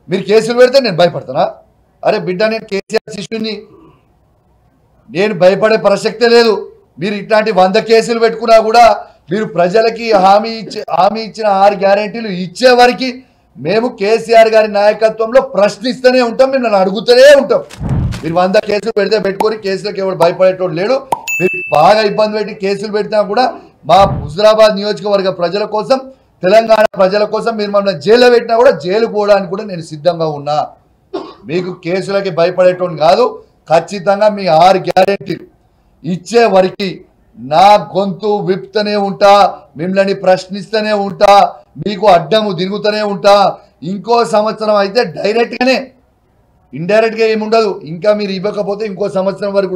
మీరు కేసులు పెడితే నేను భయపడతానా? అరే బిడ్డ, నేను కేసీఆర్ శిష్యుని, నేను భయపడే ప్రసక్తే లేదు. మీరు ఇట్లాంటి 100 కేసులు పెట్టుకున్నా కూడా మీరు ప్రజలకి హామీ ఇచ్చిన 6 గ్యారెంటీలు ఇచ్చే వరకు మేము కేసీఆర్ గారి నాయకత్వంలో ప్రశ్నిస్తూనే ఉంటాం, మిమ్మల్ని అడుగుతూనే ఉంటాం. మీరు 100 కేసులు పెడితే పెట్టుకొని కేసులకు ఎవరు భయపడేటోడు లేడు. మీరు బాగా ఇబ్బంది పెట్టి కేసులు పెట్టినా కూడా మా హుజురాబాద్ నియోజకవర్గ ప్రజల కోసం, తెలంగాణ ప్రజల కోసం మీరు మమ్మల్ని జైల్లో పెట్టినా కూడా జైలుకు పోవడానికి కూడా నేను సిద్ధంగా ఉన్నా. మీకు కేసులకి భయపడేటోని కాదు. ఖచ్చితంగా మీ 6 గ్యారెంటీలు ఇచ్చే వరకు నా గొంతు విప్తూనే ఉంటా, మిమ్మల్ని ప్రశ్నిస్తూనే ఉంటా, మీకు అడ్డము దిగుతూనే ఉంటా. ఇంకో సంవత్సరం అయితే డైరెక్ట్గానే, ఇండైరెక్ట్గా ఏముండదు. ఇంకా మీరు ఇవ్వకపోతే ఇంకో సంవత్సరం వరకు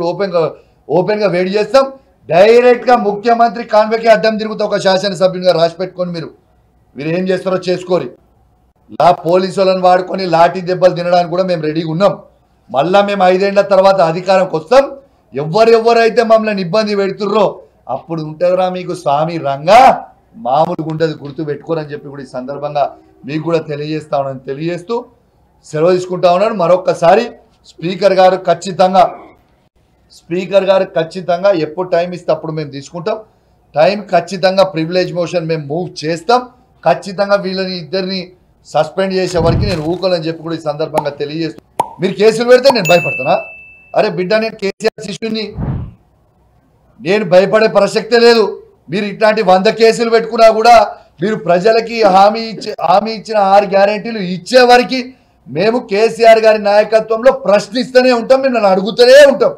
ఓపెన్గా వెయిట్ చేస్తాం. డైరెక్ట్గా ముఖ్యమంత్రి కాన్వేకి అడ్డం తిరుగుతా. ఒక శాసనసభ్యునిగా రాసి పెట్టుకొని మీరు ఏం చేస్తారో చేసుకోరి. పోలీసు వాళ్ళని వాడుకొని లాఠీ దెబ్బలు తినడానికి కూడా మేము రెడీగా ఉన్నాం. మళ్ళా మేము 5 ఏళ్ల తర్వాత అధికారంకి వస్తాం. ఎవరైతే మమ్మల్ని ఇబ్బంది పెడుతుర్రో అప్పుడు ఉంటుందిరా మీకు స్వామి రంగా, మామూలుగా ఉంటుంది, గుర్తు పెట్టుకోరని చెప్పి కూడా ఈ సందర్భంగా మీకు కూడా తెలియజేస్తూ సెలవు తీసుకుంటా ఉన్నాను. మరొక్కసారి స్పీకర్ గారు ఖచ్చితంగా ఎప్పుడు టైం ఇస్తే అప్పుడు మేము తీసుకుంటాం. టైం ఖచ్చితంగా ప్రివిలేజ్ మోషన్ మేము మూవ్ చేస్తాం. ఖచ్చితంగా వీళ్ళని ఇద్దరిని సస్పెండ్ చేసే వరకు నేను ఊకోలని చెప్పి కూడా ఈ సందర్భంగా తెలియజేస్తూ, మీరు కేసులు పెడితే నేను భయపడతానా? అరే బిడ్డ, నేను కేసీఆర్ శిష్యుని, నేను భయపడే ప్రసక్తే లేదు. మీరు ఇట్లాంటి 100 కేసులు పెట్టుకున్నా కూడా మీరు ప్రజలకి హామీ ఇచ్చిన 6 గ్యారెంటీలు ఇచ్చే వరకు మేము కేసీఆర్ గారి నాయకత్వంలో ప్రశ్నిస్తూనే ఉంటాం, మిమ్మల్ని అడుగుతూనే ఉంటాం.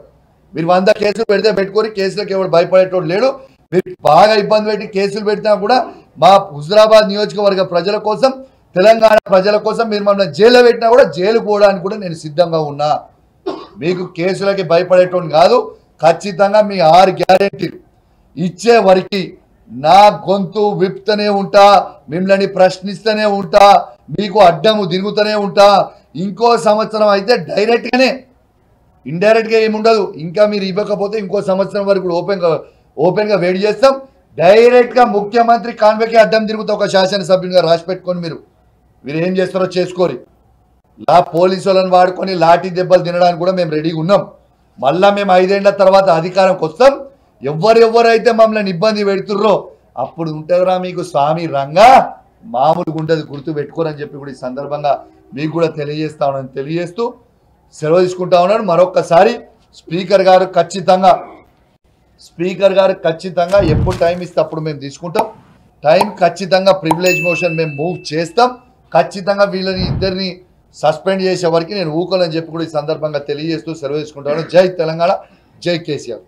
మీరు 100 కేసులు పెడితే పెట్టుకొని కేసులకు ఎవరు భయపడేటోడు లేడు. మీరు బాగా ఇబ్బంది పెట్టి కేసులు పెట్టినా కూడా మా హుజురాబాద్ నియోజకవర్గ ప్రజల కోసం, తెలంగాణ ప్రజల కోసం మీరు మమ్మల్ని జైల్లో పెట్టినా కూడా జైలుకు పోవడానికి కూడా నేను సిద్ధంగా ఉన్నా. మీకు కేసులకి భయపడేటోని కాదు. ఖచ్చితంగా మీ 6 గ్యారెంటీలు ఇచ్చే వరకు నా గొంతు విప్తూనే ఉంటా, మిమ్మల్ని ప్రశ్నిస్తూనే ఉంటా, మీకు అడ్డము దిగుతూనే ఉంటా. ఇంకో సంవత్సరం అయితే డైరెక్ట్గానే, ఇండైరెక్ట్గా ఏముండదు. ఇంకా మీరు ఇవ్వకపోతే ఇంకో సంవత్సరం వరకు ఓపెన్గా వెయిట్ చేస్తాం. డైరెక్ట్గా ముఖ్యమంత్రి కాన్వేకి అడ్డం తిరుగుతా. ఒక శాసనసభ్యునిగా రాసి పెట్టుకొని మీరు ఏం చేస్తారో చేసుకోరి. పోలీసు వాళ్ళని వాడుకొని లాఠీ దెబ్బలు తినడానికి కూడా మేము రెడీగా ఉన్నాం. మళ్ళా మేము 5 ఏళ్ల తర్వాత అధికారంకి వస్తాం. ఎవరైతే మమ్మల్ని ఇబ్బంది పెడుతుర్రో అప్పుడు ఉంటుందిరా మీకు స్వామి రంగా, మామూలుగా ఉంటుంది, గుర్తు పెట్టుకోరని చెప్పి కూడా ఈ సందర్భంగా మీకు కూడా తెలియజేస్తూ సెలవు తీసుకుంటా ఉన్నాను. మరొక్కసారి స్పీకర్ గారు ఖచ్చితంగా ఎప్పుడు టైం ఇస్తే అప్పుడు మేము తీసుకుంటాం. టైం ఖచ్చితంగా ప్రివిలేజ్ మోషన్ మేము మూవ్ చేస్తాం. ఖచ్చితంగా వీళ్ళని ఇద్దరిని సస్పెండ్ చేసే వరకు నేను ఊకోలని చెప్పి కూడా ఈ సందర్భంగా తెలియజేస్తూ సెలవు తీసుకుంటాను. జై తెలంగాణ, జై కేసీఆర్.